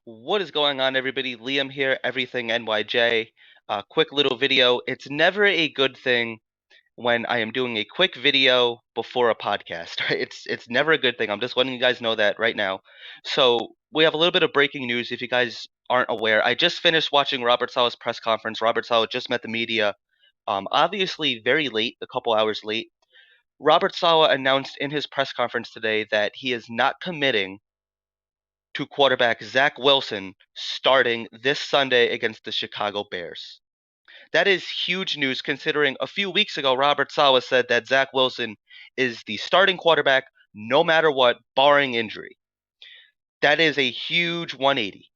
What is going on, everybody? Liam here, Everything NYJ. Quick little video. It's never a good thing when I am doing a quick video before a podcast, right? It's never a good thing. I'm just letting you guys know that right now. So we have a little bit of breaking news if you guys aren't aware. I just finished watching Robert Saleh's press conference. Robert Saleh just met the media, obviously very late, a couple hours late. Robert Saleh announced in his press conference today that he is not committing to quarterback Zach Wilson starting this Sunday against the Chicago Bears. That is huge news considering a few weeks ago Robert Saleh said that Zach Wilson is the starting quarterback no matter what, barring injury. That is a huge 180.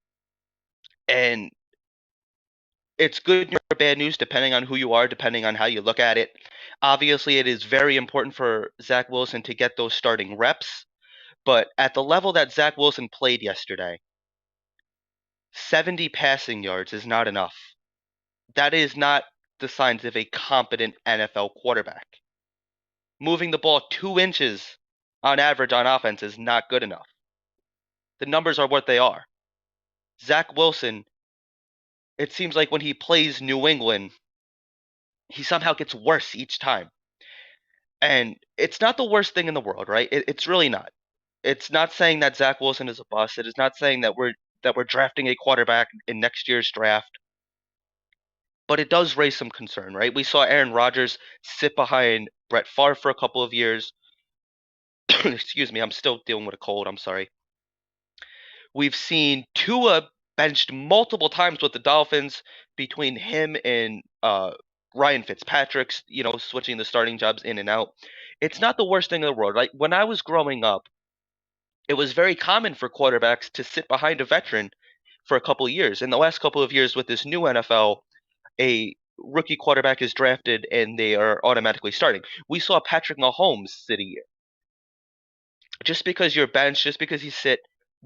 And it's good news or bad news depending on who you are, depending on how you look at it. Obviously, it is very important for Zach Wilson to get those starting reps. But at the level that Zach Wilson played yesterday, 70 passing yards is not enough. That is not the signs of a competent NFL quarterback. Moving the ball 2 inches on average on offense is not good enough. The numbers are what they are. Zach Wilson, it seems like when he plays New England, he somehow gets worse each time. And it's not the worst thing in the world, right? It's really not. It's not saying that Zach Wilson is a bust. It is not saying that we're drafting a quarterback in next year's draft. But it does raise some concern, right? We saw Aaron Rodgers sit behind Brett Favre for a couple of years. Excuse me, I'm still dealing with a cold. I'm sorry. We've seen Tua benched multiple times with the Dolphins between him and Ryan Fitzpatrick's, switching the starting jobs in and out. It's not the worst thing in the world. Like when I was growing up, it was very common for quarterbacks to sit behind a veteran for a couple of years. In the last couple of years with this new NFL, a rookie quarterback is drafted and they are automatically starting. We saw Patrick Mahomes sit a year. Just because you're benched, just because you sit,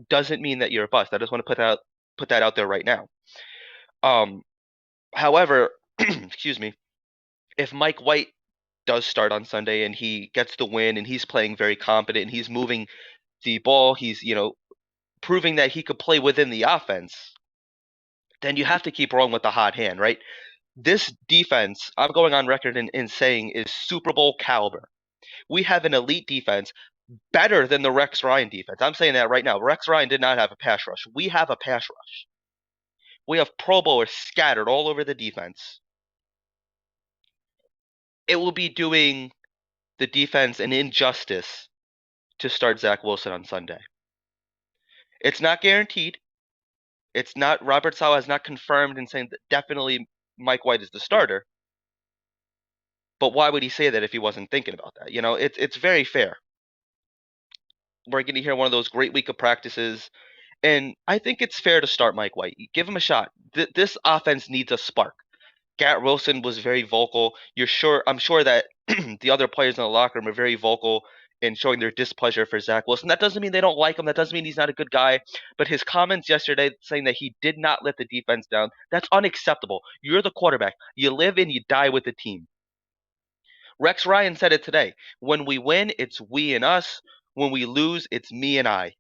doesn't mean that you're a bust. I just want to put that out there right now. However, excuse me, if Mike White does start on Sunday and he gets the win and he's playing very competent and he's moving the ball, he's proving that he could play within the offense, then you have to keep rolling with the hot hand, right? This defense, I'm going on record in saying, is Super Bowl caliber. We have an elite defense better than the Rex Ryan defense. I'm saying that right now. Rex Ryan did not have a pass rush. We have a pass rush. We have Pro Bowlers scattered all over the defense. It will be doing the defense an injustice to start Zach Wilson on Sunday. It's not guaranteed. It's not, Robert Saleh has not confirmed and saying that definitely Mike White is the starter. But why would he say that if he wasn't thinking about that? It's very fair. We're going to hear one of those great week of practices. And I think it's fair to start Mike White. Give him a shot. This offense needs a spark. Garrett Wilson was very vocal. I'm sure that the other players in the locker room are very vocal in showing their displeasure for Zach Wilson. That doesn't mean they don't like him. That doesn't mean he's not a good guy. But his comments yesterday saying that he did not let the defense down, that's unacceptable. You're the quarterback. You live and you die with the team. Rex Ryan said it today. When we win, it's we and us. When we lose, it's me and I.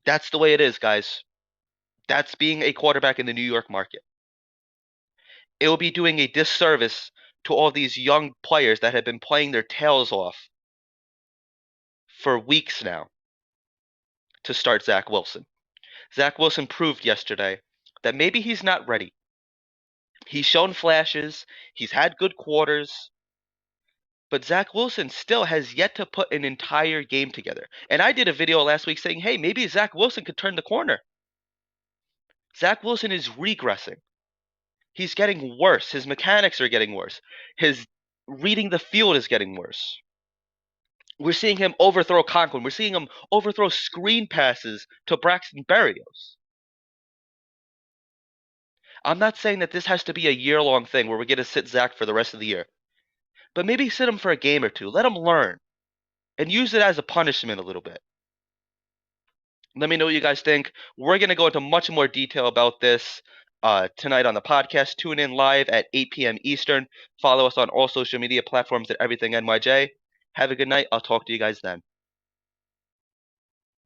That's the way it is, guys. That's being a quarterback in the New York market. It will be doing a disservice to all these young players that have been playing their tails off for weeks now to start Zach Wilson. Zach Wilson proved yesterday that maybe he's not ready. He's shown flashes. He's had good quarters. But Zach Wilson still has yet to put an entire game together. And I did a video last week saying, hey, maybe Zach Wilson could turn the corner. Zach Wilson is regressing. He's getting worse. His mechanics are getting worse. His reading the field is getting worse. We're seeing him overthrow Conklin. We're seeing him overthrow screen passes to Braxton Berrios. I'm not saying that this has to be a year-long thing where we're going to sit Zach for the rest of the year. But maybe sit him for a game or two. Let him learn. And use it as a punishment a little bit. Let me know what you guys think. We're going to go into much more detail about this tonight on the podcast. Tune in live at 8 p.m. Eastern. Follow us on all social media platforms at Everything NYJ. Have a good night. I'll talk to you guys then.